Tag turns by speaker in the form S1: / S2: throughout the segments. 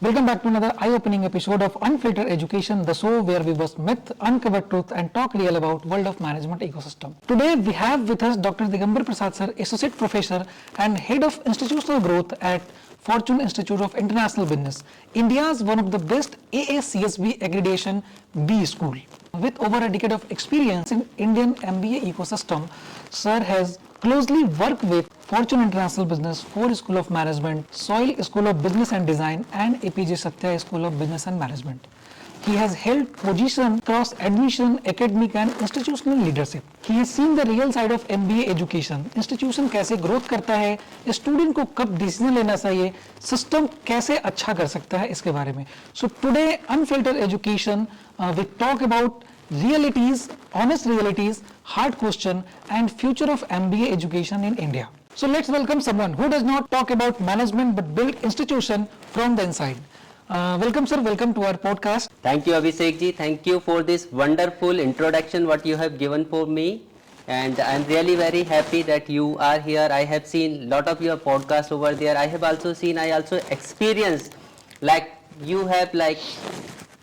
S1: Welcome back to another eye-opening episode of Unfiltered Education, the show where we bust myth, uncover truth and talk real about world of management ecosystem. Today we have with us Dr. Digambar Prasad sir, Associate Professor and Head of Institutional Growth at Fortune Institute of International Business, India's one of the best AACSB accreditation B school. With over a decade of experience in Indian MBA ecosystem, sir has closely worked with Fortune International Business, Ford School of Management, Soil School of Business and Design and APJ Satya School of Business and Management. He has held positions across admission, academic and institutional leadership. He has seen the real side of MBA education. Institution कैसे growth करता है, student को कब decision लेना चाहिए, system कैसे अच्छा कर सकता है इसके बारे में. So today Unfiltered Education, we talk about realities, honest realities, hard question and future of MBA education in India. So let's welcome someone who does not talk about management but build institution from the inside. Welcome sir, welcome to our podcast.
S2: Thank you Abhishek ji, thank you for this wonderful introduction what you have given for me, and I'm really very happy that you are here. I have seen lot of your podcast over there. I also experienced like you have like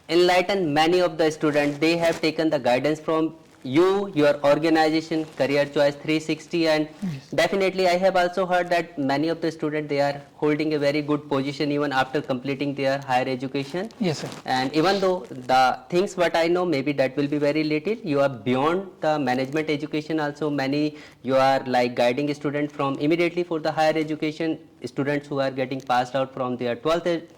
S2: enlightened many of the students. They have taken the guidance from you, your organization, Career Choice 360, and definitely I have also heard that many of the students, they are holding a very good position even after completing their higher education.
S1: Yes sir.
S2: And even though the things what I know, maybe that will be very little, you are beyond the management education also. Many you are like guiding students from immediately for the higher education, students who are getting passed out from their 12th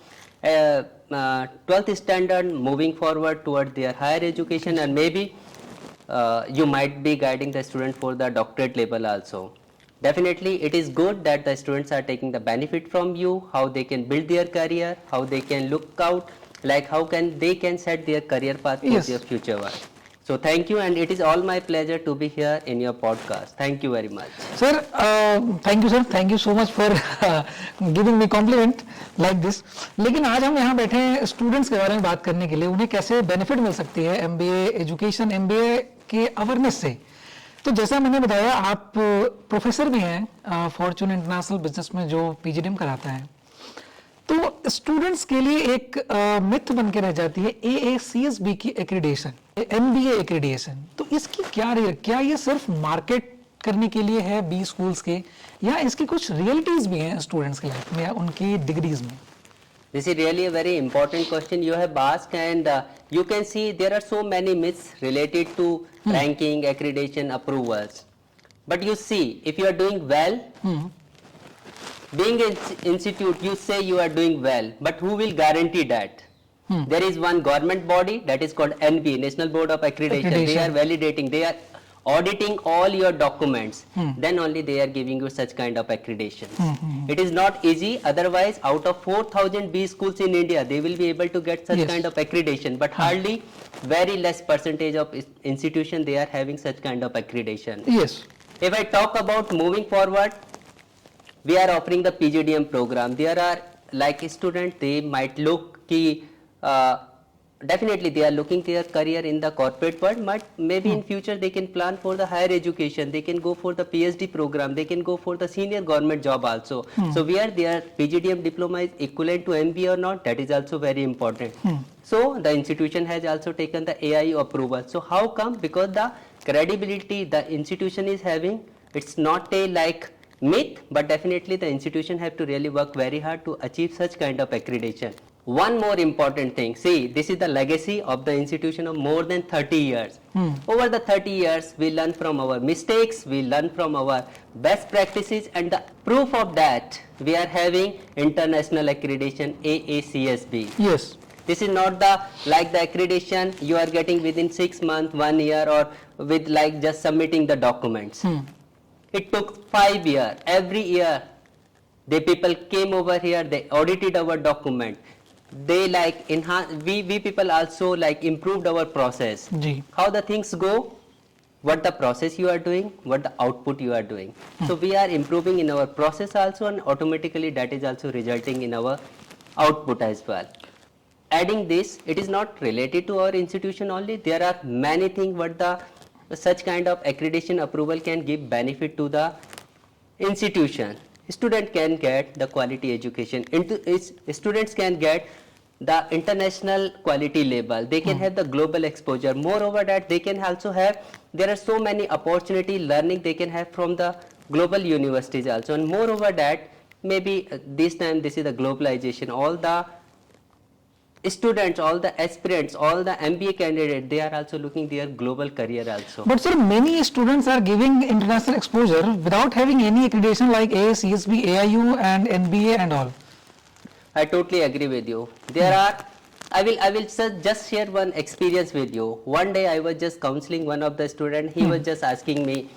S2: standard, moving forward toward their higher education, and maybe you might be guiding the student for the doctorate level also. Definitely it is good that the students are taking the benefit from you, how they can build their career, how they can look out, like how they can set their career path for their future work. So thank you, and it is all my pleasure to be here in your podcast. Thank you very much.
S1: Sir, thank you sir, thank you so much for giving me compliment like this. लेकिन आज हम यहाँ बैठे हैं students के बारे में बात करने के लिए, उन्हें कैसे बेनिफिट मिल सकती है MBA एजुकेशन, MBA के अवेयरनेस से. तो जैसा मैंने बताया, आप प्रोफेसर भी हैं फॉर्च्यून इंटरनेशनल बिजनेस में जो PGDM कराता है. तो स्टूडेंट्स के लिए एक मिथ बन के रह जाती है AACSB की एक्रीडेशन, MBA एक्रीडेशन. तो इसकी क्या ये सिर्फ मार्केट करने के लिए है बी स्कूल्स के, या इसकी कुछ रियलिटीज भी हैं स्टूडेंट्स के लाइफ में या उनकी डिग्रीज में?
S2: This is really a very important question you have asked, and you can see there are so many myths related to ranking, accreditation, approvals. But you see, if you are doing well, being an institute, you say you are doing well, but who will guarantee that? There is one government body that is called NB, National Board of Accreditation. They are validating, they are auditing all your documents. Then only they are giving you such kind of accreditation. It is not easy. Otherwise, out of 4,000 B schools in India, they will be able to get such kind of accreditation. But hardly very less percentage of institution they are having such kind of accreditation.
S1: Yes.
S2: If I talk about moving forward, we are offering the PGDM program. There are like students, they might look ki, definitely they are looking their career in the corporate world, but maybe in future they can plan for the higher education, they can go for the PhD program, they can go for the senior government job also. So where their PGDM diploma is equivalent to MBA or not, that is also very important. So the institution has also taken the AIU approval. So how come? Because the credibility the institution is having, it's not a like myth, but definitely the institution have to really work very hard to achieve such kind of accreditation. One more important thing, see, this is the legacy of the institution of more than 30 years. Over the 30 years, we learn from our mistakes, we learn from our best practices, and the proof of that, we are having international accreditation AACSB.
S1: Yes.
S2: This is not the like the accreditation you are getting within 6 months, 1 year, or with like just submitting the documents. It took 5 years. Every year, the people came over here, they audited our document. They like enhance, we people also like improved our process. How the things go, what the process you are doing, what the output you are doing. So we are improving in our process also, and automatically that is also resulting in our output as well. Adding this, it is not related to our institution only. There are many things what the such kind of accreditation approval can give benefit to the institution. Student can get the quality education. Students can get the international quality label, they can have the global exposure. Moreover that they can also have, there are so many opportunity learning they can have from the global universities also, and moreover that maybe this time this is the globalization, all the students, all the aspirants, all the MBA candidates, they are also looking their global career also.
S1: But sir, many students are giving international exposure without having any accreditation like AICSB, AIU and NBA and all.
S2: I totally agree with you. There are, I will just share one experience with you. One day I was just counseling one of the student. He was just asking me,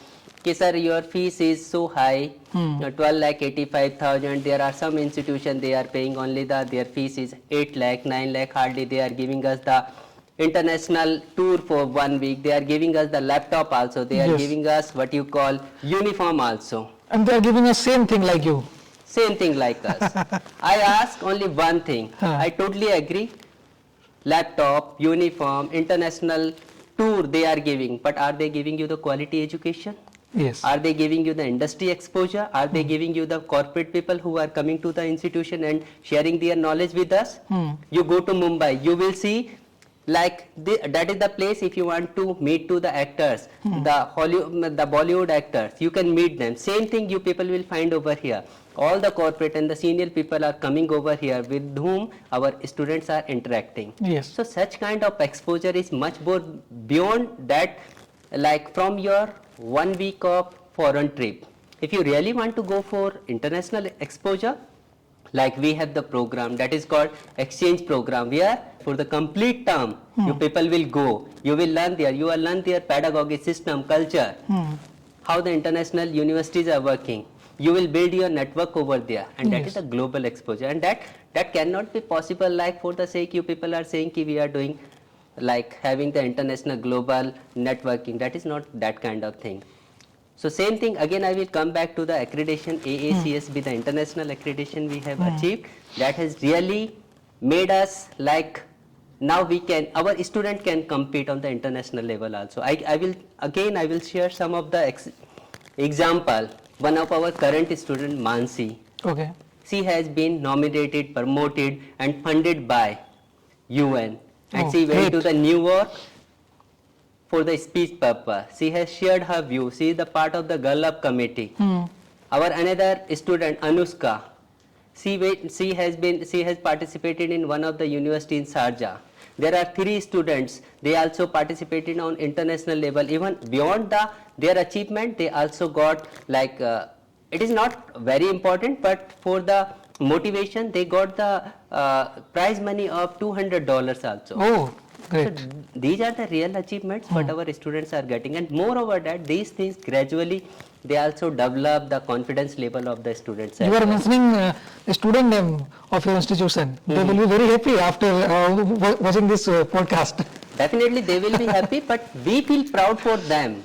S2: "Ki sir, your fees is so high, 12,85,000. There are some institutions they are paying only their fees is 8 lakh, 9 lakh. Hardly they are giving us the international tour for 1 week. They are giving us the laptop also. They are
S1: Yes.
S2: giving us what you call uniform also."
S1: And they are giving us same thing like you.
S2: Same thing like us. I ask only one thing. I totally agree. Laptop, uniform, international tour they are giving, but are they giving you the quality education?
S1: Yes.
S2: Are they giving you the industry exposure? Are they giving you the corporate people who are coming to the institution and sharing their knowledge with us? You go to Mumbai, you will see like that is the place if you want to meet to the actors, the Bollywood actors, you can meet them. Same thing you people will find over here. All the corporate and the senior people are coming over here with whom our students are interacting.
S1: Yes.
S2: So such kind of exposure is much more beyond that, like from your 1 week of foreign trip. If you really want to go for international exposure, like we have the program that is called exchange program, where for the complete term you people will go, you will learn there, you will learn their pedagogy system, culture, how the international universities are working. You will build your network over there, and that is a global exposure, and that cannot be possible like for the sake you people are saying ki we are doing like having the international global networking. That is not that kind of thing. So same thing again, I will come back to the accreditation AACSB, the international accreditation we have achieved. That has really made us like now we can, our student can compete on the international level also. I will share some of the example. One of our current student, Mansi,
S1: Okay.
S2: she has been nominated, promoted and funded by UN, and
S1: Oh,
S2: she went
S1: great.
S2: to the New York for the speech purpose. She has shared her view. She is the part of the Girl Up committee. Our another student, Anushka, she has participated in one of the university in Sharjah. There are 3 students, they also participated on international level. Even beyond their achievement, they also got like, it is not very important, but for the motivation, they got the prize money of $200 also.
S1: Oh, great.
S2: So these are the real achievements what our students are getting, and moreover that these things gradually they also develop the confidence level of the students.
S1: You are mentioning the student name of your institution. They will be very happy after watching this podcast.
S2: Definitely they will be happy, but we feel proud for them.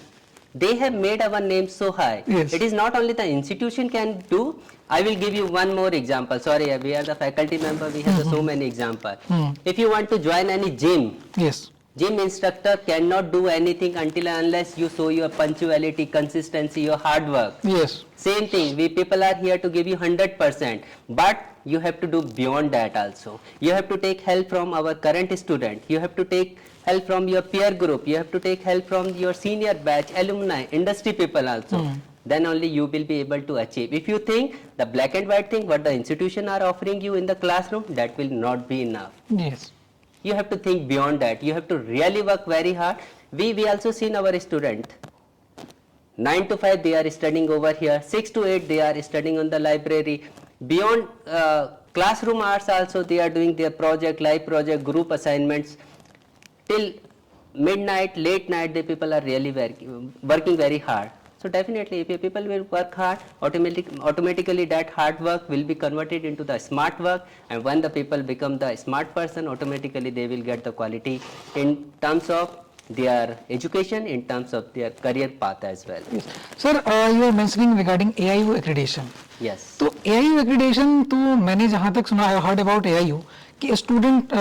S2: They have made our name so high.
S1: Yes.
S2: It is not only the institution can do. I will give you one more example. Sorry, we are the faculty member, we have so many examples. If you want to join any gym,
S1: Yes.
S2: gym instructor cannot do anything until and unless you show your punctuality, consistency, your hard work.
S1: Yes.
S2: Same thing, we people are here to give you 100%, but you have to do beyond that also. You have to take help from our current student, you have to take help from your peer group, you have to take help from your senior batch, alumni, industry people also. Then only you will be able to achieve. If you think the black and white thing, what the institution are offering you in the classroom, that will not be enough.
S1: Yes.
S2: You have to think beyond that. You have to really work very hard. We also seen our student. 9 to 5 they are studying over here. 6 to 8 they are studying on the library. Beyond classroom hours also they are doing their project, live project, group assignments. Till midnight, late night, the people are really working very hard. So definitely, if people will work hard, automatically that hard work will be converted into the smart work, and when the people become the smart person, automatically they will get the quality in terms of their education, in terms of their career path as well.
S1: Yes. Sir, you are mentioning regarding AIU accreditation.
S2: Yes.
S1: तो AIU accreditation तो मैंने जहाँ तक सुना, I heard about AIU कि student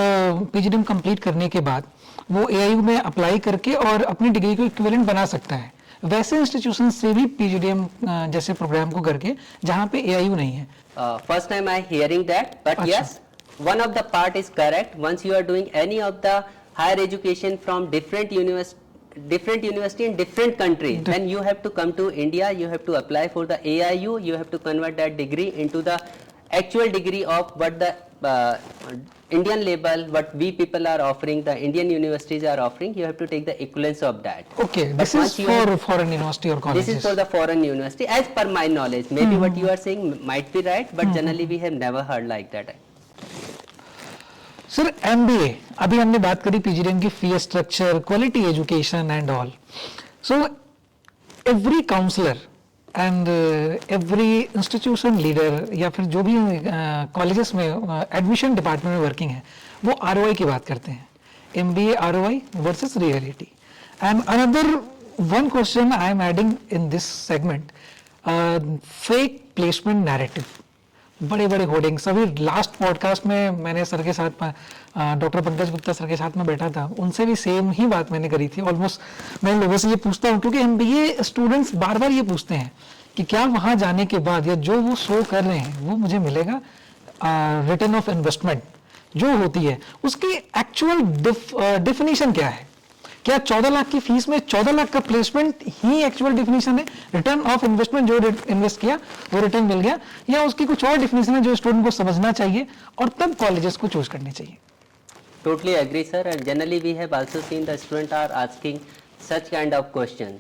S1: PGDM complete करने के बाद वो AIU में अप्लाई करके और अपनी डिग्री को इक्विवेलेंट बना सकता है. वैसे इंस्टीट्यूशन से भी PGDM जैसे प्रोग्राम को करके जहाँ पे AIU नहीं है.
S2: First time I hearing that, but
S1: अच्छा.
S2: yes, one of the part is correct. Once you are doing any of the higher education from different university in different country, then you have to come to India, you have to apply for the AIU, you have to convert that degree into the actual degree of what the Indian label, what we people are offering, the Indian universities are offering. You have to take the equivalence of that.
S1: Okay,
S2: But
S1: this is
S2: once you
S1: for
S2: have-
S1: foreign university or colleges.
S2: This is for the foreign university, as per my knowledge. Maybe what you are saying might be right, but generally we have never heard like that.
S1: Sir MBA, अभी हमने बात करी PGDM की fee structure, quality education and all. So every counsellor and every institution leader या फिर जो भी colleges में एडमिशन डिपार्टमेंट में वर्किंग है, वो ROI की बात करते हैं. MBA ROI versus reality. And another one question I am adding in this segment, fake placement narrative. बड़े बड़े होर्डिंग्स. अभी लास्ट पॉडकास्ट में मैंने सर के साथ डॉक्टर पंकज गुप्ता सर के साथ में बैठा था, उनसे भी सेम ही बात मैंने करी थी. ऑलमोस्ट मैं लोगों से ये पूछता हूँ, क्योंकि MBA स्टूडेंट्स बार बार ये पूछते हैं कि क्या वहाँ जाने के बाद या जो वो शो कर रहे हैं वो मुझे मिलेगा. रिटर्न ऑफ इन्वेस्टमेंट जो होती है उसकी एक्चुअल डेफिनेशन क्या है? क्या 14 लाख की फीस में 14 लाख का प्लेसमेंट ही एक्चुअल डेफिनेशन है? रिटर्न ऑफ इन्वेस्टमेंट, जो इन्वेस्ट किया वो रिटर्न मिल गया, या उसकी कुछ और डेफिनेशन है जो स्टूडेंट को समझना चाहिए और तब कॉलेजेस को चूज करनी चाहिए?
S2: Totally agree, sir. And generally we have also seen the students are asking such kind of question.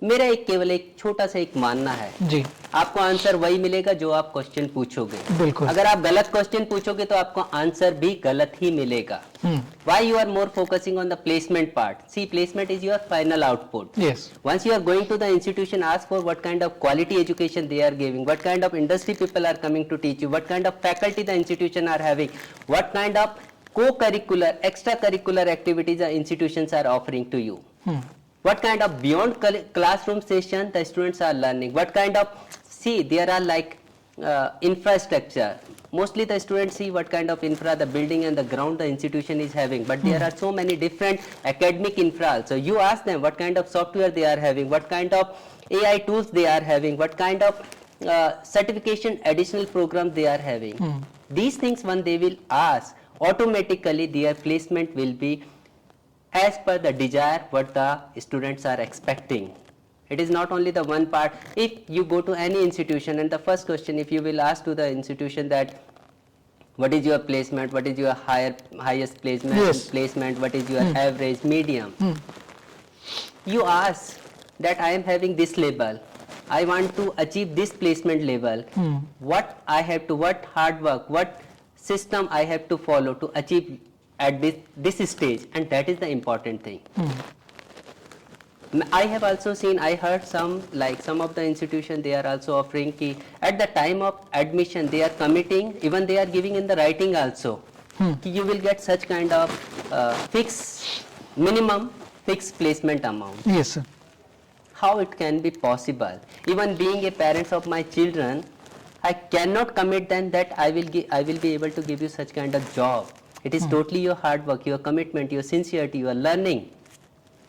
S2: मेरा केवल एक छोटा सा एक मानना है,
S1: जी,
S2: आपको आंसर वही मिलेगा जो आप क्वेश्चन पूछोगे.
S1: बिल्कुल.
S2: अगर आप गलत क्वेश्चन पूछोगे तो आपको आंसर भी गलत ही मिलेगा. Why you are more focusing on the placement part? See, placement is your final output.
S1: Yes.
S2: Once you are going to the institution, ask for what kind of quality education they are giving, what kind of industry people are coming to teach you, what kind of faculty the institution are having, what kind of co-curricular, extracurricular activities the institutions are offering to you. What kind of beyond classroom session the students are learning, what kind of, see, there are like infrastructure. Mostly the students see what kind of infra, the building and the ground the institution is having, but there are so many different academic infra. So you ask them what kind of software they are having, what kind of AI tools they are having, what kind of certification additional program they are having. These things when they will ask, automatically their placement will be as per the desire what the students are expecting. It is not only the one part. If you go to any institution and the first question, if you will ask to the institution that what is your placement, what is your highest placement,
S1: Yes.
S2: what is your average, medium, you ask that I am having this level, I want to achieve this placement level, what I have to, what hard work, what system I have to follow to achieve at this stage, and that is the important thing. I have also seen, I heard some, like some of the institution, they are also offering ki at the time of admission they are committing, even they are giving in the writing also, ki you will get such kind of minimum fixed placement amount.
S1: Yes, sir.
S2: How it can be possible? Even being a parent of my children, I cannot commit them that I will be able to give you such kind of job. It is totally your hard work, your commitment, your sincerity, your learning,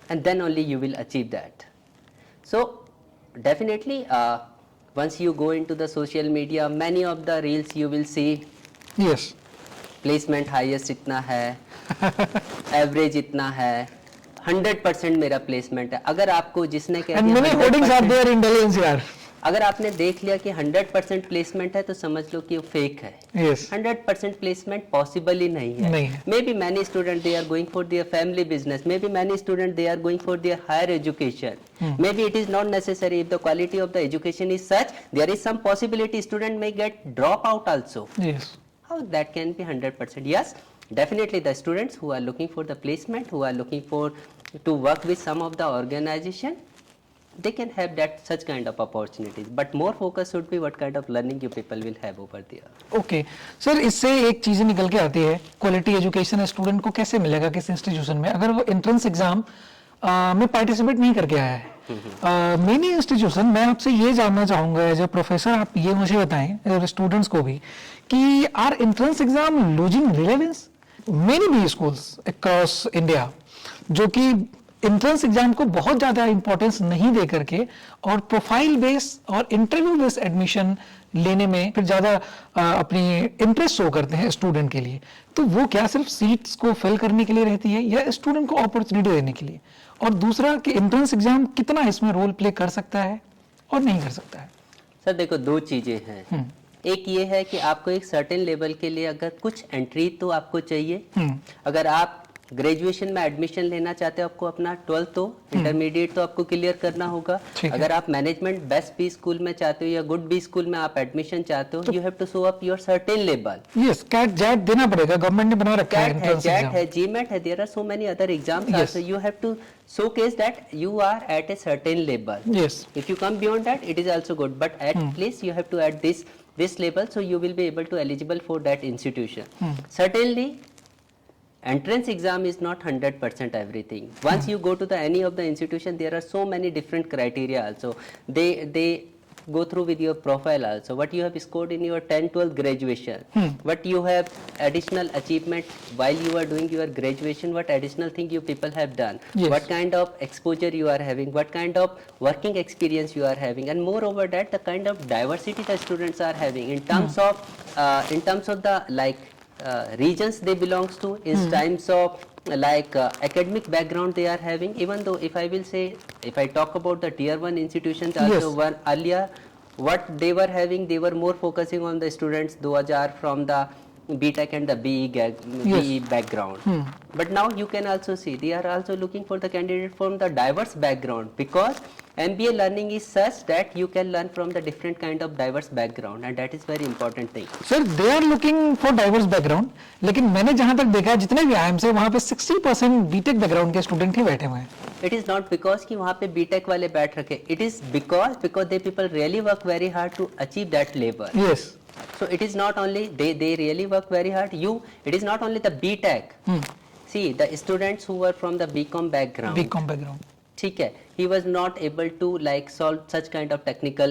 S2: and then only you will achieve that. So definitely once you go into the social media, many of the reels you will see
S1: Yes.
S2: placement highest इतना है, average इतना है, 100% मेरा placement है. अगर आपको जिसने कह
S1: And
S2: दिया
S1: many hoardings are
S2: 100%,
S1: there in Delhi NCR.
S2: अगर आपने देख लिया कि 100% प्लेसमेंट है तो समझ लो कि वो फेक है.
S1: Yes.
S2: 100% प्लेसमेंट पॉसिबल ही नहीं है.
S1: नहीं है.
S2: Maybe many student they are going for their family business, maybe many student they are going for their higher education, maybe it is not necessary. If the quality of the education is such, there is some possibility student may get drop out also.
S1: Yes.
S2: How that can be 100%? Yes, definitely the students who are looking for the placement, who are looking for to work with some of the organization, they can have that such kind of opportunities, but more focus should be what kind of learning you people will have over there.
S1: Okay sir, इससे एक चीज़ निकल के आती है, quality education student को कैसे मिलेगा किस इंस्टीट्यूशन में अगर वो एंट्रेंस एग्जाम में पार्टिसिपेट नहीं करके आया है. मेनी इंस्टीट्यूशन, मैं आपसे ये जानना चाहूंगा एज ए प्रोफेसर, आप ये मुझे बताएं स्टूडेंट्स को भी कि are entrance exam losing relevance? Many B schools across India जो कि एंट्रेंस एग्जाम को बहुत ज्यादा इंपॉर्टेंस नहीं दे करके और प्रोफाइल बेस और इंटरव्यू बेस एडमिशन लेने में फिर ज्यादा अपनी इंटरेस्ट शो करते हैं स्टूडेंट के लिए, तो वो क्या सिर्फ सीट्स को फिल करने के लिए रहती है या स्टूडेंट को अपॉर्चुनिटी देने के लिए? और दूसरा कि एंट्रेंस एग्जाम कितना इसमें रोल प्ले कर सकता है और नहीं कर सकता है?
S2: सर देखो, दो चीजें हैं। एक ये है कि आपको एक सर्टेन लेवल के लिए अगर कुछ एंट्री तो आपको चाहिए। अगर आप ग्रेजुएशन में एडमिशन लेना चाहते हो, आपको अपना 12th तो इंटरमीडिएट तो आपको क्लियर करना होगा। अगर आप मैनेजमेंट बेस्ट बी स्कूल में चाहते हो या गुड बी स्कूल में आप एडमिशन चाहते हो, you have to show up your certain level.
S1: Yes, CAT XAT देना पड़ेगा, गवर्नमेंट ने बना रखा है।
S2: कैट है, जैट है, जीमेट है, there are so many other exams also. You have to showcase that you are at a certain level.
S1: Yes.
S2: If you come beyond that, it is also good, but at least you have to at this level, so you will be able to eligible for that institution. Certainly entrance exam is not 100% everything. Once you go to the any of the institution, there are so many different criteria also. They go through with your profile also, what you have scored in your 10th-12th graduation, what you have additional achievement while you are doing your graduation, what additional thing you people have done, what kind of exposure you are having, what kind of working experience you are having, and moreover that the kind of diversity the students are having in terms of the like regions they belongs to, in times of like academic background they are having. Even though if I will say, if I talk about the tier 1 institutions also, one earlier what they were having, they were more focusing on the students those are from the BTech and the BE background. But now you can also see they are also looking for the candidate from the diverse background, because MBA learning is such that you can learn from the different kind of diverse background, and that is very important thing.
S1: Sir they are looking for diverse background, लेकिन मैंने जहां तक देखा जितने भी IM से वहां पे 60% बीटेक बैकग्राउंड के स्टूडेंट ही बैठे हुए हैं।
S2: It is not because कि वहाँ पे बीटेक वाले बैठ रखे, it is because they people really work very hard to achieve that level.
S1: Yes.
S2: So it is not only they really work very hard. It is not only the BTech. See the students who were from the BCom background. ठीक है, he was not able to like solve such kind of technical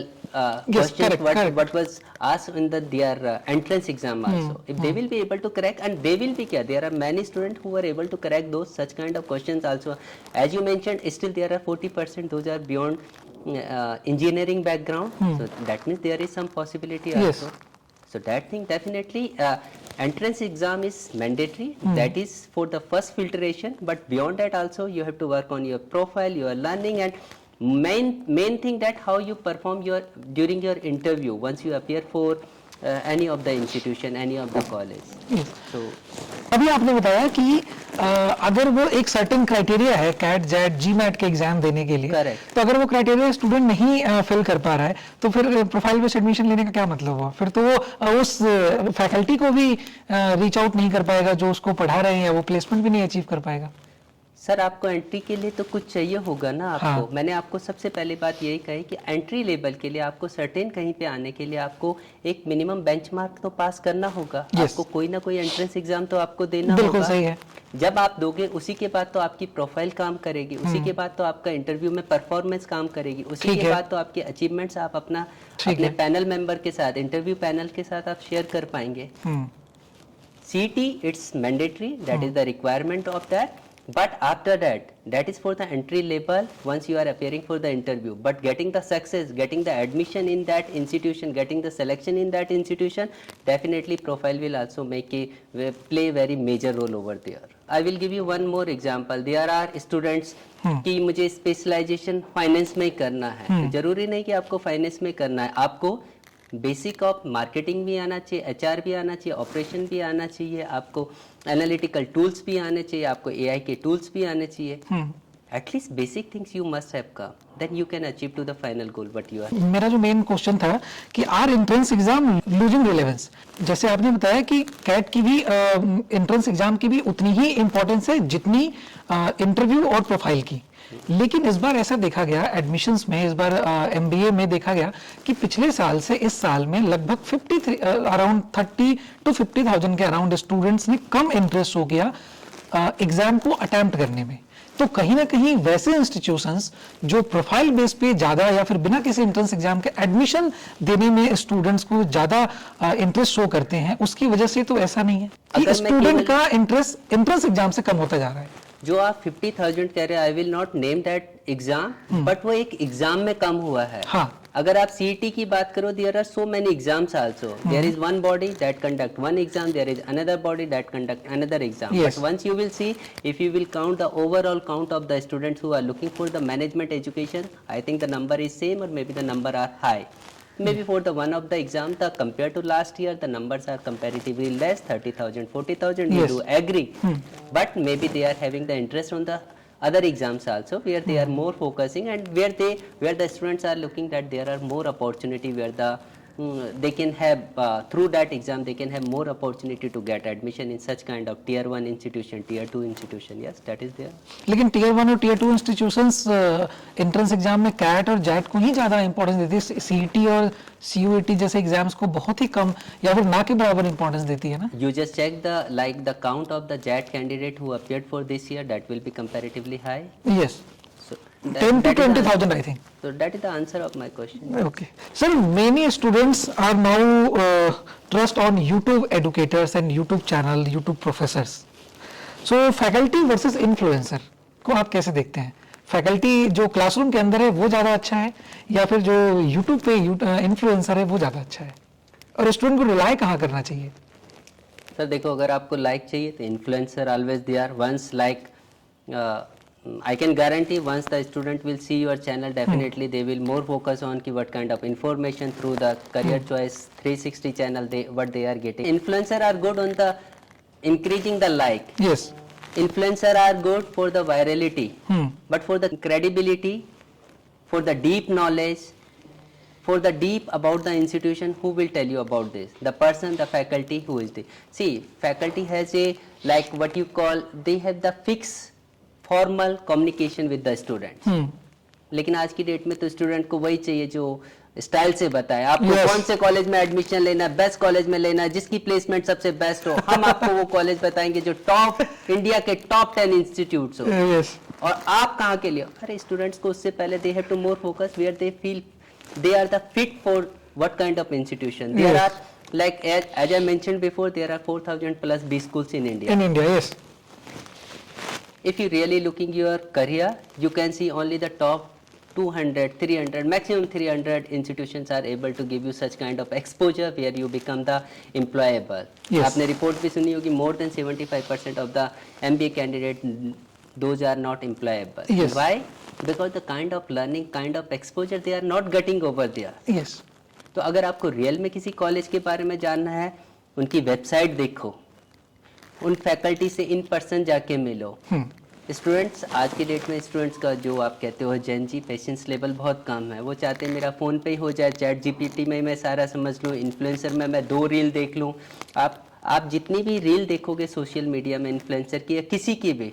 S2: questions what was asked in their entrance exam also. If they will be able to crack, and they will be क्या, there are many students who were able to crack those such kind of questions also. As you mentioned, still there are 40% those are beyond engineering background. So that means there is some possibility also. So that thing definitely entrance exam is mandatory. That is for the first filtration, but beyond that also you have to work on your profile, your learning, and main thing that how you perform during your interview once you appear for any of the institution, any of the college. So
S1: अभी आपने बताया कि अगर वो एक certain criteria है cat jet GMAT के exam देने के लिए,
S2: Correct.
S1: तो अगर वो क्राइटेरिया स्टूडेंट नहीं फिल कर पा रहा है तो फिर प्रोफाइल बेस्ड एडमिशन लेने का क्या मतलब हुआ? फिर तो वो उस फैकल्टी को भी रीच आउट नहीं कर पाएगा जो उसको पढ़ा रहे हैं, या वो प्लेसमेंट भी नहीं अचीव कर पाएगा।
S2: सर आपको एंट्री के लिए तो कुछ चाहिए होगा ना आपको।
S1: हाँ।
S2: मैंने आपको सबसे पहली बात यही कही कि एंट्री लेवल के लिए आपको सर्टेन कहीं पे आने के लिए आपको एक मिनिमम बेंचमार्क तो पास करना होगा। आपको कोई ना कोई एंट्रेंस एग्जाम तो आपको देना होगा।
S1: बिल्कुल सही है।
S2: जब आप दोगे उसी के बाद तो आपकी प्रोफाइल काम करेगी, उसी के बाद तो आपका इंटरव्यू में परफॉर्मेंस काम करेगी, उसी के बाद तो आपके अचीवमेंट्स आप अपने पैनल मेंबर के साथ, इंटरव्यू पैनल के साथ आप शेयर कर पाएंगे। CT it's mandatory, that is the requirement of that. But after that, that is for the entry level once you are appearing for the interview. But getting the success, getting the admission in that institution, getting the selection in that institution, definitely profile will also play very major role over there. I will give you one more example. There are students कि मुझे specialisation finance में करना है, तो जरूरी नहीं कि आपको फाइनेंस में करना है, आपको बेसिक ऑफ मार्केटिंग भी आना चाहिए, HR भी आना चाहिए, ऑपरेशन भी आना चाहिए, आपको एनालिटिकल टूल्स भी आने चाहिए, आपको AI के टूल्स भी आने चाहिए। At least basic things you must have come, then you can achieve to the final goal what you are.
S1: मेरा जो मेन क्वेश्चन था कि are entrance exam losing relevance, जैसे आपने बताया कि कैट की भी एंट्रेंस एग्जाम की भी उतनी ही इंपॉर्टेंस है जितनी इंटरव्यू और प्रोफाइल की, लेकिन इस बार ऐसा देखा गया एडमिशंस में, इस बार MBA में देखा गया कि पिछले साल से इस साल में लगभग अराउंड 30 to 50,000 के अराउंड स्टूडेंट्स ने कम इंटरेस्ट शो किया एग्जाम को अटेम्प्ट करने में। तो कहीं ना कहीं वैसे इंस्टीट्यूशंस जो प्रोफाइल बेस पे ज्यादा या फिर बिना किसी एंट्रेंस एग्जाम के एडमिशन देने में स्टूडेंट्स को ज्यादा इंटरेस्ट शो करते हैं, उसकी वजह से तो ऐसा नहीं है कि स्टूडेंट का इंटरेस्ट एंट्रेंस एग्जाम से कम होता जा रहा है।
S2: जो आप 50,000 कह रहे हैं, I will not name that exam, but वो एक एग्जाम में कम हुआ है।
S1: हाँ।
S2: अगर आप CET की बात करो, there are so many exams also. There is one body that conduct one exam, there is another body that conduct another exam.
S1: Yes.
S2: But once you will see, if you will count the overall count of the students who are looking for the management education, I think the number is same or maybe the number are high. Maybe for the one of the exam, the compared to last year, the numbers are comparatively less, 30,000, 40,000.
S1: Yes.
S2: We do agree. But maybe they are having the interest on the other exams also, where they are more focusing, and where the students are looking that there are more opportunity, where they can have through that exam they can have more opportunity to get admission in such kind of tier 1 institution, tier 2 institution. Yes, that is there.
S1: लेकिन tier 1 और tier 2 institutions entrance exam में cat और jet को ही ज़्यादा importance देती है, CET और CUET जैसे एग्जाम्स को बहुत ही कम या फिर ना के बराबर इंपॉर्टेंस देती है ना.
S2: You just check the count of the JAT candidate who appeared for this year, that will be comparatively high.
S1: Yes.
S2: So
S1: 10 to 20,000 I think.
S2: So that is the answer of my question.
S1: Okay. Sir, many students are now trust on YouTube educators and YouTube channel, YouTube professors. So faculty versus influencer को आप कैसे देखते हैं? Faculty जो classroom के अंदर है वो ज़्यादा अच्छा है या फिर जो यूट्यूब पे इन्फ्लुएंसर है वो ज़्यादा अच्छा है, और स्टूडेंट को रिलाय कहाँ करना चाहिए?
S2: सर देखो, अगर आपको लाइक चाहिए तो influencer always there. Once like I can guarantee once the student will see your channel, definitely they will more focus on ki what kind of information through the career choice 360 channel what they are getting. Influencer are good on the increasing the like.
S1: Yes.
S2: Influencer are good for the virality, but for the credibility, for the deep knowledge, for the deep about the institution, who will tell you about this? The person, the faculty, who is the. See, faculty has a like what you call, they have the fixed formal communication with the student. लेकिन आज की date में तो student को वही चाहिए जो style से बताए आपको कौन से कॉलेज में एडमिशन लेना है, बेस्ट कॉलेज में लेना है, जिसकी प्लेसमेंट सबसे बेस्ट हो. हम आपको वो कॉलेज बताएंगे जो टॉप इंडिया के टॉप 10 इंस्टीट्यूट्स हो. और आप कहाँ के लिए? अरे स्टूडेंट्स को उससे पहले they have to more focus where they feel they are the fit for what kind of institution. There are like as I mentioned before, there are 4,000 plus B schools in India.
S1: In India, yes.
S2: If you really looking your career, you can see only the top 200, 300, maximum 300 institutions are able to give you such kind of exposure where you become the employable.
S1: Yes.
S2: आपने report भी सुनी होगी, more than 75% of the MBA candidate, those are not employable.
S1: Yes.
S2: Why? Because the kind of learning, kind of exposure they are not getting over there.
S1: Yes.
S2: तो अगर आपको real में किसी college के बारे में जानना है, उनकी वेबसाइट देखो, उन फैकल्टी से इन पर्सन जाके मिलो. स्टूडेंट्स आज की डेट में स्टूडेंट्स का जो आप कहते हो जेनजी पेशेंस लेवल बहुत कम है. वो चाहते हैं मेरा फ़ोन पे ही हो जाए, चैट जीपीटी में मैं सारा समझ लूँ, इन्फ्लुएंसर में मैं 2 रील देख लूँ. आप जितनी भी रील देखोगे सोशल मीडिया में इन्फ्लुएंसर की या किसी की भी,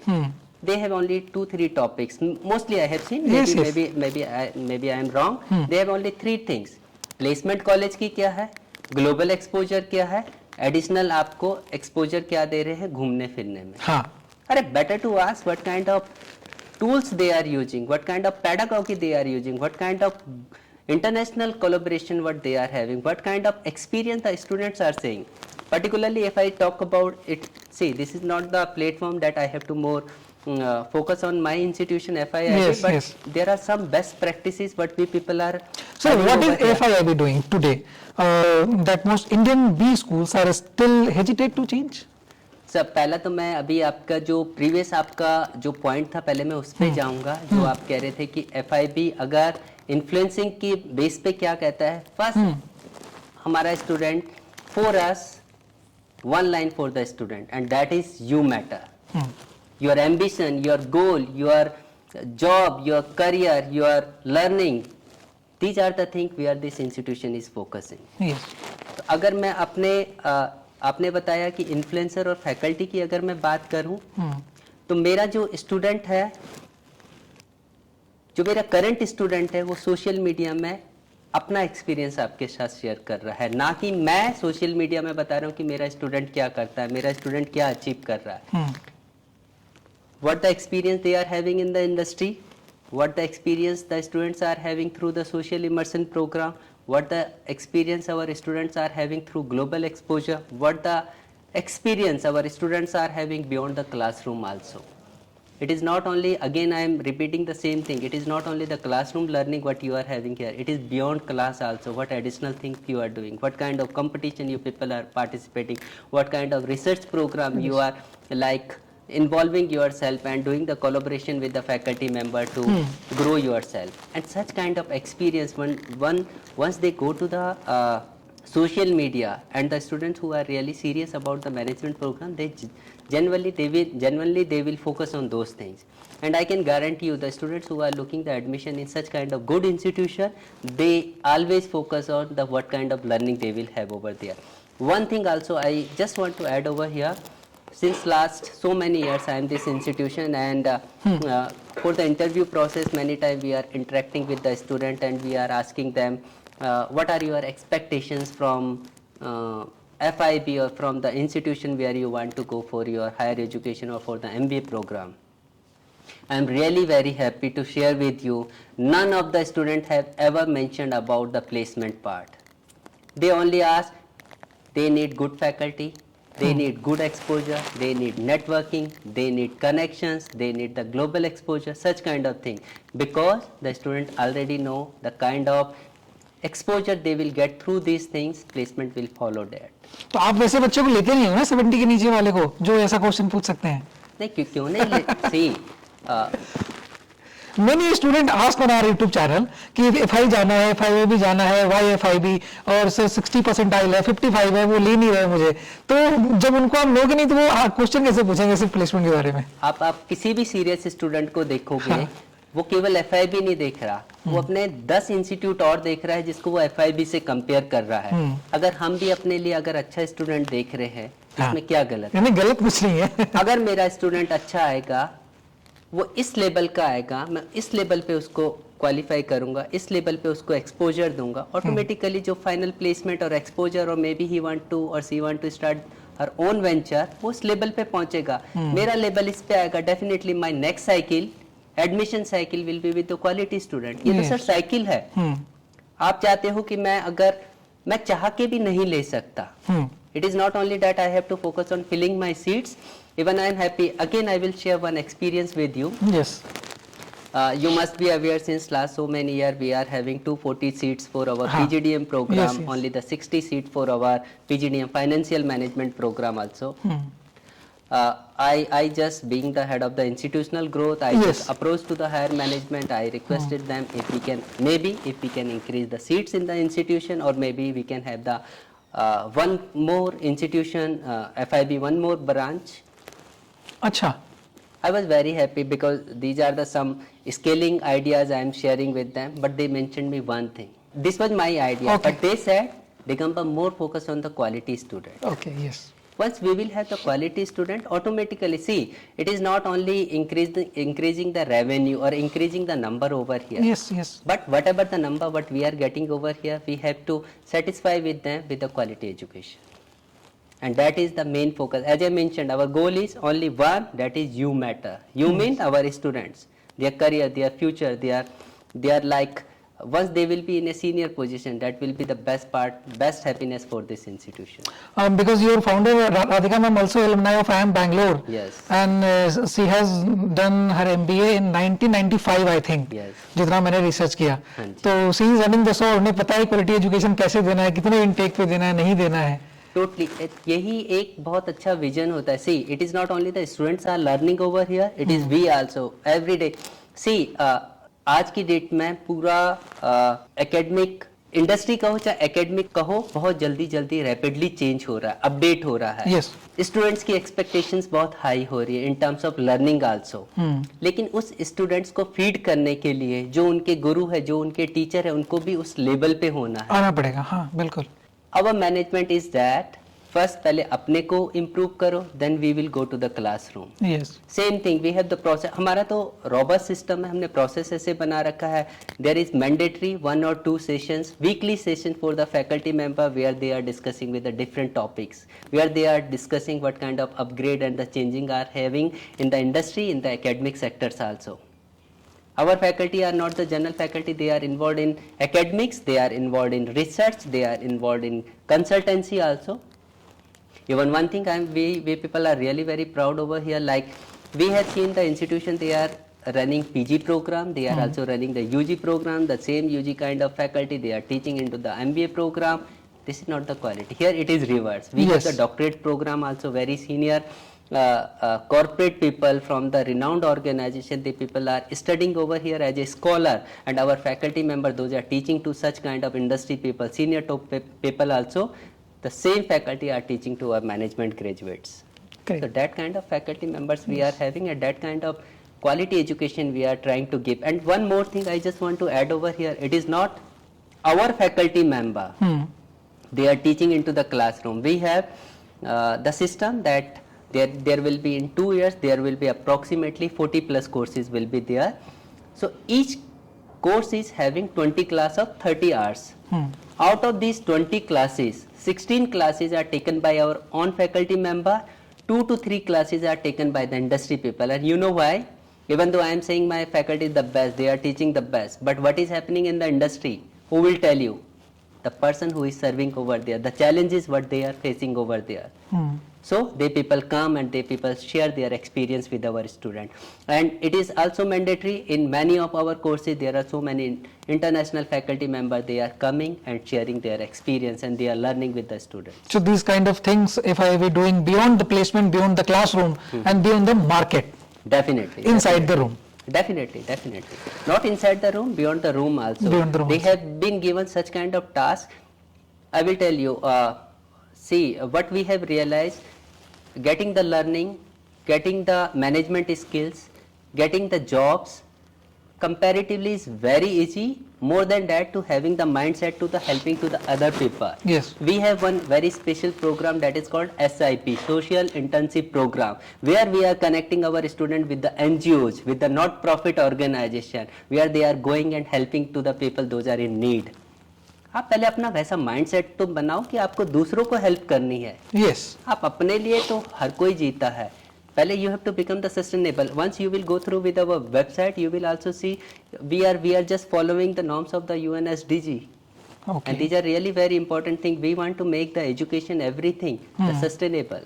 S2: they have only 2-3 topics. Mostly I have seen, maybe I am wrong. They have only 3 things. Placement college की क्या है, ग्लोबल एक्सपोजर क्या है, एडिशनल आपको एक्सपोजर क्या दे रहे हैं घूमने फिरने में.
S1: हाँ.
S2: अरे better to ask what kind of tools they are using, what kind of pedagogy they are using, what kind of international collaboration what they are having, what kind of experience the students are saying. Particularly if I talk about it, see, this is not the platform that I have to more focus on my institution FIIB,
S1: Yes,
S2: but
S1: yes.
S2: there are some best practices what we people are.
S1: So what is FIIB doing today that most Indian B schools are still hesitate to change?
S2: Sir पहला तो मैं अभी आपका जो previous आपका जो point था पहले मैं उस पर जाऊंगा, जो आप कह रहे थे कि FIIB अगर इन्फ्लुएंसिंग की बेस पे क्या कहता है. फर्स्ट हमारा student for us one line for the student and that is you matter. Your ambition, your goal, your job, your career, your learning, these are the thing where this institution is focusing. तो अगर मैं आपने बताया कि influencer और faculty की अगर मैं बात करूं, तो मेरा जो स्टूडेंट है, जो मेरा करंट स्टूडेंट है, वो सोशल मीडिया में अपना एक्सपीरियंस आपके साथ शेयर कर रहा है, ना कि मैं सोशल मीडिया में बता रहा हूं कि मेरा स्टूडेंट क्या करता है, मेरा स्टूडेंट क्या अचीव कर रहा है. What the experience they are having in the industry, what the experience the students are having through the social immersion program, what the experience our students are having through global exposure, what the experience our students are having beyond the classroom also. It is not only, again I am repeating the same thing, it is not only the classroom learning what you are having here, it is beyond class also, what additional things you are doing, what kind of competition you people are participating, what kind of research program you are like involving yourself and doing the collaboration with the faculty member to grow yourself. And such kind of experience, once they go to the social media, and the students who are really serious about the management program, they genuinely they will focus on those things. And I can guarantee you the students who are looking the admission in such kind of good institution, they always focus on the what kind of learning they will have over there. One thing also I just want to add over here, since last so many years I am this institution, and for the interview process many times we are interacting with the student and we are asking them what are your expectations from FIB or from the institution where you want to go for your higher education or for the MBA program. I am really very happy to share with you, none of the students have ever mentioned about the placement part. They only ask, they need good faculty, they need good exposure, they need networking, they need connections, they need the global exposure, such kind of thing. Because the student already know the kind of exposure they will get through these things, placement will follow that.
S1: तो आप वैसे बच्चों को लेते नहीं हो ना 70 के नीचे वाले को जो ऐसा क्वेश्चन पूछ सकते हैं?
S2: नहीं, क्यों नहीं? See,
S1: Many student ask on our YouTube channel कि FI जाना है, FIB जाना है, why FIB, और सर 60 परसेंटाइल है, 55 है, वो ले नहीं रहे मुझे. तो जब उनको आप लोगे नहीं तो वो क्वेश्चन कैसे पूछेंगे सिर्फ प्लेसमेंट के बारे में?
S2: आप किसी भी सीरियस स्टूडेंट को देखोगे, वो केवल FIB नहीं देख रहा, वो अपने 10 इंस्टीट्यूट और देख रहा है जिसको वो FIB से कंपेयर कर रहा है. अगर हम भी अपने लिए अगर अच्छा स्टूडेंट देख रहे हैं, इसमें क्या गलत है?
S1: गलत कुछ नहीं है.
S2: अगर मेरा स्टूडेंट अच्छा आएगा, वो इस लेवल का आएगा, मैं इस लेवल पे उसको क्वालिफाई करूंगा, इस लेवल पे उसको एक्सपोजर दूंगा, ऑटोमेटिकली जो फाइनल प्लेसमेंट और एक्सपोजर और maybe he want to और she want to start her own venture, वो उस लेवल पे पहुंचेगा. मेरा लेवल इस पे आएगा, definitely my next cycle, admission cycle will be with the quality student. ये तो सर साइकिल है. आप चाहते हो कि मैं चाह के भी नहीं ले सकता. It is not only that I have to focus on filling my seats. Even I am happy. Again, I will share one experience with you.
S1: Yes.
S2: You must be aware since last so many years we are having 240 seats for our PGDM program.
S1: Yes, yes.
S2: Only the 60 seats for our PGDM financial management program also. I just being the head of the institutional growth, I just approached to the higher management. I requested them if we can increase the seats in the institution, or maybe we can have the one more institution, FIB, one more branch.
S1: अच्छा.
S2: I was very happy because these are the some scaling ideas I am sharing with them, but they mentioned me one thing. This was my idea, but they said Digambar more focus on the quality student.
S1: Okay, yes.
S2: Once we will have the quality student, automatically, see, it is not only increasing the revenue or increasing the number over here.
S1: Yes, yes.
S2: But whatever the number what we are getting over here, we have to satisfy with them with the quality education. And that is the main focus. As I mentioned, our goal is only one, that is you matter. You mean our students, their career, their future, they are like, once they will be in a senior position, that will be the best part, best happiness for this institution.
S1: Because your founder Radhika ma'am also alumni of IIM Bangalore.
S2: Yes.
S1: And she has done her MBA in 1995, I think.
S2: Yes.
S1: जितना मैंने research किया.
S2: हाँ जी.
S1: तो she is running the show. उन्हें पता है quality education कैसे देना है, कितने इनटेक पे देना है, नहीं देना है.
S2: Totally. यही एक बहुत अच्छा विजन होता है. See, it is not only the students are learning over here, it is we also every day. See, आज की डेट में पूरा एकेडमिक इंडस्ट्री कहो चाहे एकेडमिक कहो, बहुत जल्दी रैपिडली चेंज हो रहा है, अपडेट हो रहा है.
S1: Yes.
S2: स्टूडेंट्स की एक्सपेक्टेशंस बहुत हाई हो रही है in terms of learning also. लेकिन उस स्टूडेंट्स को फीड करने के लिए जो उनके गुरु है, जो उनके टीचर है, उनको भी उस लेवल पे होना है,
S1: आना पड़ेगा. हाँ, बिल्कुल.
S2: Our management is that first पहले अपने को improve करो, then we will go to the classroom.
S1: Yes.
S2: Same thing, we have the process. हमारा तो robust system है, हमने process ऐसे बना रखा है. There is mandatory 1 or 2 sessions, weekly session for the faculty member where they are discussing with the different topics, where they are discussing what kind of upgrade and the changing are having in the industry, in the academic sectors also. Our faculty are not the general faculty, they are involved in academics, they are involved in research, they are involved in consultancy also. Even one thing we people are really very proud over here, like We have seen the institution, they are running PG program, they are also running the UG program, the same UG kind of faculty, they are teaching into the MBA program. This is not the quality. Here it is reverse. We have the doctorate program also, very senior corporate people from the renowned organization, the people are studying over here as a scholar, and our faculty member, those are teaching to such kind of industry people, senior top people also, the same faculty are teaching to our management graduates.
S1: Correct.
S2: So that kind of faculty members we are having, and that kind of quality education we are trying to give. And one more thing I just want to add over here, it is not our faculty member, they are teaching into the classroom. We have the system that there will be in 2 years, there will be approximately 40 plus courses will be there. So each course is having 20 class of 30 hours. Out of these 20 classes, 16 classes are taken by our own faculty member, 2 to 3 classes are taken by the industry people. And you know why? Even though I am saying my faculty is the best, they are teaching the best, but what is happening in the industry? Who will tell you? The person who is serving over there, the challenges what they are facing over there. So they people come and they people share their experience with our student. And it is also mandatory in many of our courses, there are so many international faculty members, they are coming and sharing their experience and they are learning with the students.
S1: So these kind of things, if I be doing beyond the placement, beyond the classroom and beyond the market.
S2: Definitely.
S1: Inside the room.
S2: Definitely. Not inside the room, beyond the room also.
S1: Beyond the room
S2: they
S1: also.
S2: have been given such kind of task. I will tell you, see what we have realized, getting the learning, getting the management skills, getting the jobs, comparatively is very easy. More than that, to having the mindset to the helping to the other people.
S1: Yes.
S2: We have one very special program that is called SIP, Social Internship Program, where we are connecting our students with the NGOs, with the not-profit organization, where they are going and helping to the people those are in need. आप पहले अपना वैसा mindset तो बनाओ कि आपको दूसरों को हेल्प करनी है.
S1: Yes.
S2: आप अपने लिए तो हर कोई जीता है. पहले you have to become the sustainable. Once you will go through with our website, you will also see we are just following the norms of the UNSDG.
S1: Okay.
S2: And these are really very important things. We want to make the education, everything, the sustainable.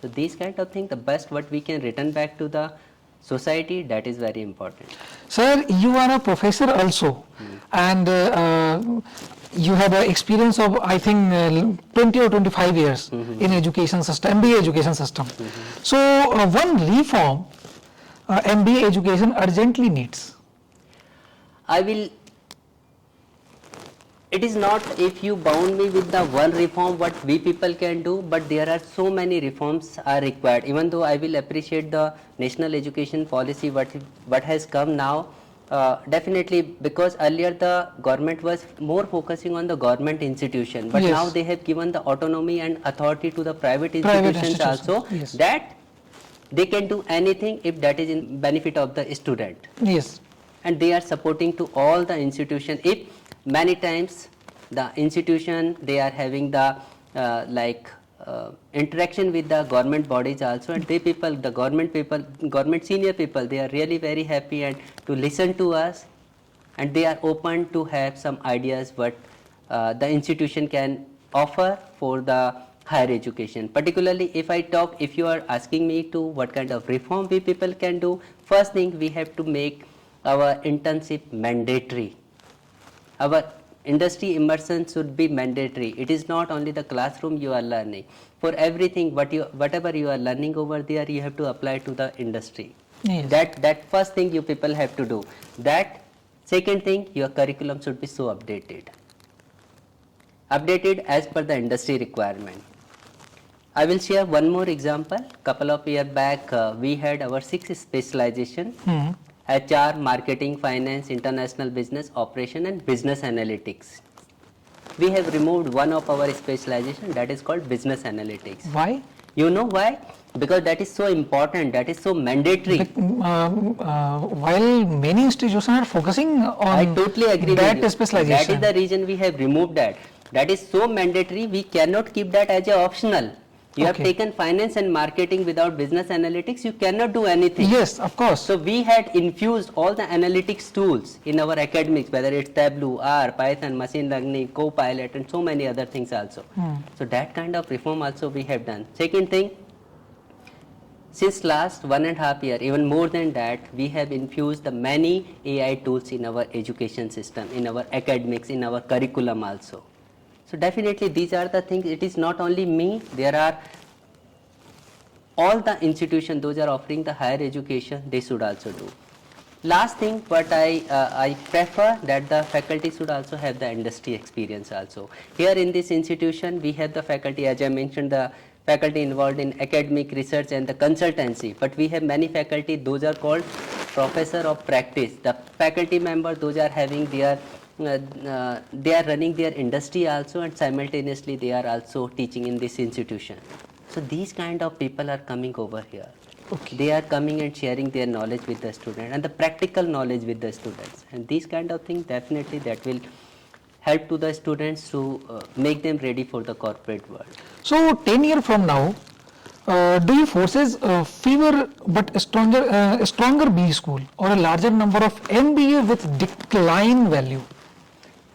S2: So these kind of things, the best what we can return back to the society, that is very important.
S1: Sir, you are a professor also, and you have an experience of, I think, 20 or 25 years in education system, MBA education system. So one reform MBA education urgently needs.
S2: It is not if you bound me with the one reform what we people can do, but there are so many reforms are required. Even though I will appreciate the national education policy what has come now, definitely, because earlier the government was more focusing on the government institution, but
S1: Yes.
S2: now they have given the autonomy and authority to the private
S1: Private
S2: institutions also,
S1: yes.
S2: that they can do anything if that is in benefit of the student.
S1: Yes.
S2: And they are supporting to all the institution. If many times the institution, they are having the interaction with the government bodies also, and they people, the government senior people, they are really very happy and to listen to us, and they are open to have some ideas what the institution can offer for the higher education. Particularly if you are asking me to what kind of reform we people can do, first thing we have to make our internship mandatory. Our industry immersion should be mandatory. It is not only the classroom you are learning. For everything, whatever you are learning over there, you have to apply to the industry.
S1: Yes.
S2: That first thing you people have to do. That second thing, your curriculum should be so updated. Updated as per the industry requirement. I will share one more example. Couple of years back, we had our 6 specialization. HR, marketing, finance, international business, operation and business analytics. We have removed one of our specialization, that is called business analytics.
S1: Why?
S2: You know why? Because that is so important, that is so mandatory.
S1: While many institutions are focusing on
S2: I totally agree
S1: that
S2: with you.
S1: specialization.
S2: That is the reason we have removed that. That is so mandatory, we cannot keep that as a optional. You have taken finance and marketing without business analytics, you cannot do anything.
S1: Yes, of course.
S2: So we had infused all the analytics tools in our academics, whether it's Tableau, R, Python, machine learning, Copilot, and so many other things also. So that kind of reform also we have done. Second thing, Since last 1.5 year, even more than that, we have infused the many AI tools in our education system, in our academics, in our curriculum also. So definitely these are the things. It is not only me. There are all the institutions, those are offering the higher education, they should also do. Last thing, but I prefer that the faculty should also have the industry experience also. Here in this institution, we have the faculty, as I mentioned, the faculty involved in academic research and the consultancy, but we have many faculty, those are called professor of practice. The faculty member, those are having their they are running their industry also, and simultaneously they are also teaching in this institution. So these kind of people are coming over here.
S1: Okay.
S2: They are coming and sharing their knowledge with the student and the practical knowledge with the students, and these kind of things definitely that will help to the students to make them ready for the corporate world.
S1: So 10 years from now, do you foresees fewer but a stronger B school or a larger number of MBA with decline value?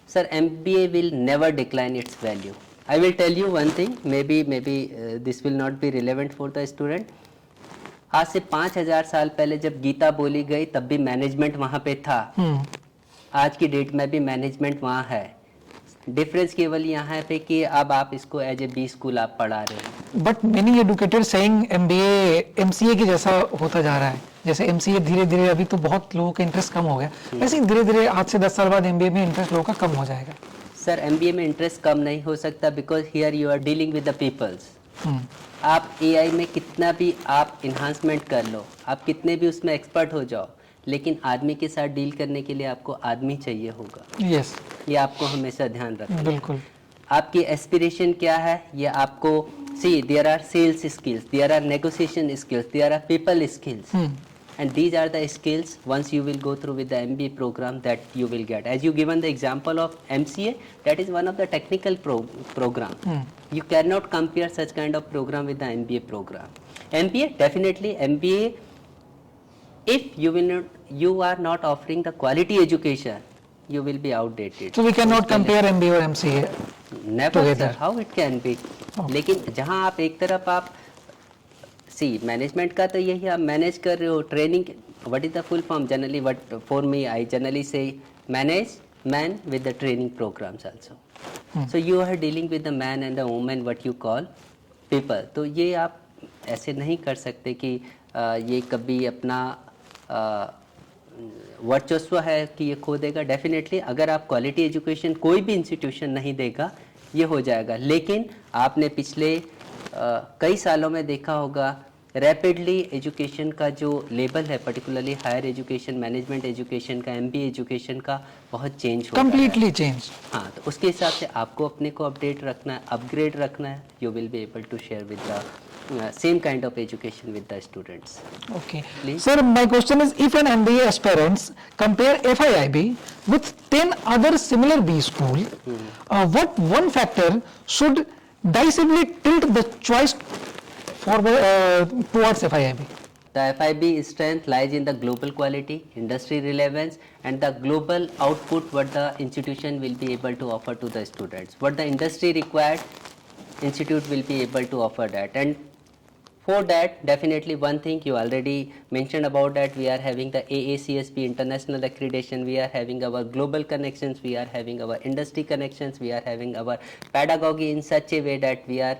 S2: Sir, MBA will never decline its value. I will tell you one thing, maybe this will not be relevant for the student. आज से 5000 साल पहले जब गीता बोली गई तब भी management वहाँ पे था. आज की डेट में भी मैनेजमेंट वहाँ है. डिफरेंस केवल यहाँ पे कि अब आप इसको एज ए बी स्कूल आप पढ़ा रहे हैं.
S1: But many educators saying MBA MCA की जैसा होता जा रहा है. जैसे एमसीए धीरे धीरे अभी तो बहुत लोगों का इंटरेस्ट कम हो गया, वैसे ही धीरे धीरे आज से 10 साल बाद एमबीए में इंटरेस्ट लोगों का कम हो जाएगा.
S2: सर एमबीए में इंटरेस्ट कम नहीं हो सकता because here you are dealing with the peoples. आप एआई में कितना भी आप इन्हांसमेंट कर लो, आप कितने भी उसमें एक्सपर्ट हो जाओ, लेकिन आदमी के साथ डील करने के लिए आपको आदमी चाहिए होगा.
S1: यस,
S2: ये आपको हमेशा ध्यान रखना.
S1: बिल्कुल.
S2: आपकी एस्पिरेशन क्या है, ये आपको see there are sales skills, there are negotiation skills, there are people skills, and these are the skills once you will go through with the MBA program that you will get. As you given the example of MCA, that is one of the technical program. You cannot compare such kind of program with the MBA program. MBA, definitely MBA, if you are not offering the quality education, you will be outdated.
S1: So we cannot compare MBA or MCA.
S2: Never
S1: together.
S2: sir, how it can be. लेकिन जहाँ आप एक तरफ आप सी management का तो यही आप मैनेज कर रहे हो. Training, what is the full form generally, what for me I generally say management with the training programs also. So you are dealing with the man and the women what you call people. तो ये आप ऐसे नहीं कर सकते कि ये कभी अपना वर्चस्व है कि ये खो देगा. डेफिनेटली अगर आप क्वालिटी एजुकेशन कोई भी इंस्टीट्यूशन नहीं देगा ये हो जाएगा. लेकिन आपने पिछले कई सालों में देखा होगा रैपिडली एजुकेशन का जो लेवल है, particularly higher education, management education का, एमबीए एजुकेशन का बहुत चेंज हो
S1: कंप्लीटली चेंज.
S2: हाँ, तो उसके हिसाब से आपको अपने को अपडेट रखना है, अपग्रेड रखना है. You will be able to share with the same kind of education with the students.
S1: Okay.
S2: Please.
S1: Sir, my question is, if an MBA aspirants compare FIIB with 10 other similar B school, what one factor should decisively tilt the choice towards FIIB?
S2: The FIB strength lies in the global quality, industry relevance, and the global output what the institution will be able to offer to the students. What the industry required, institute will be able to offer that. And for that, definitely one thing you already mentioned about that, we are having the AACSB international accreditation, we are having our global connections, we are having our industry connections, we are having our pedagogy in such a way that we are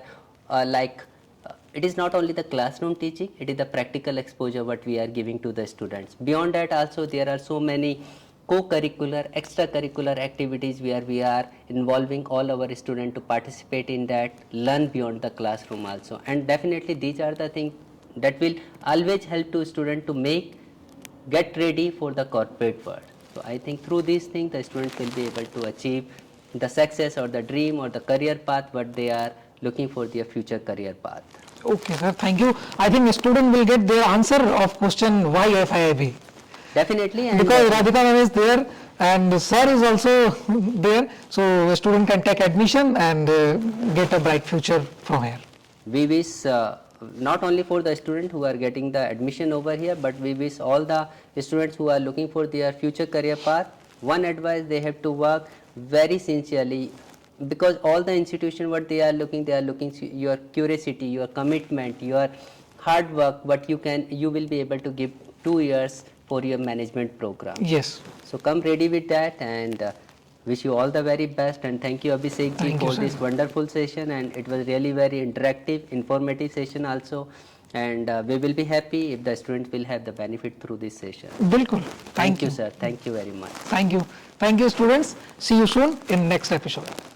S2: it is not only the classroom teaching, it is the practical exposure what we are giving to the students. Beyond that also there are so many co-curricular, extracurricular activities where we are involving all our students to participate in that, learn beyond the classroom also. And definitely these are the things that will always help to student to get ready for the corporate world. So I think through these things the students will be able to achieve the success or the dream or the career path what they are looking for their future career path.
S1: Okay, sir. Thank you. I think the student will get their answer of question why FIIB.
S2: Definitely. And
S1: Because Radhika ma'am is there and sir is also there, so a student can take admission and get a bright future from here.
S2: We wish not only for the student who are getting the admission over here, but we wish all the students who are looking for their future career path, one advice, they have to work very sincerely, because all the institution what they are looking your curiosity, your commitment, your hard work, but you will be able to give 2 years for your management program.
S1: Yes.
S2: So come ready with that, and wish you all the very best, and thank you Abhishek ji
S1: Thank you,
S2: for
S1: sir.
S2: this wonderful session, and it was really very interactive, informative session also, and we will be happy if the students will have the benefit through this session.
S1: Bilkul.
S2: Thank you sir, thank you very much.
S1: Thank you. Thank you, students. See you soon in next episode.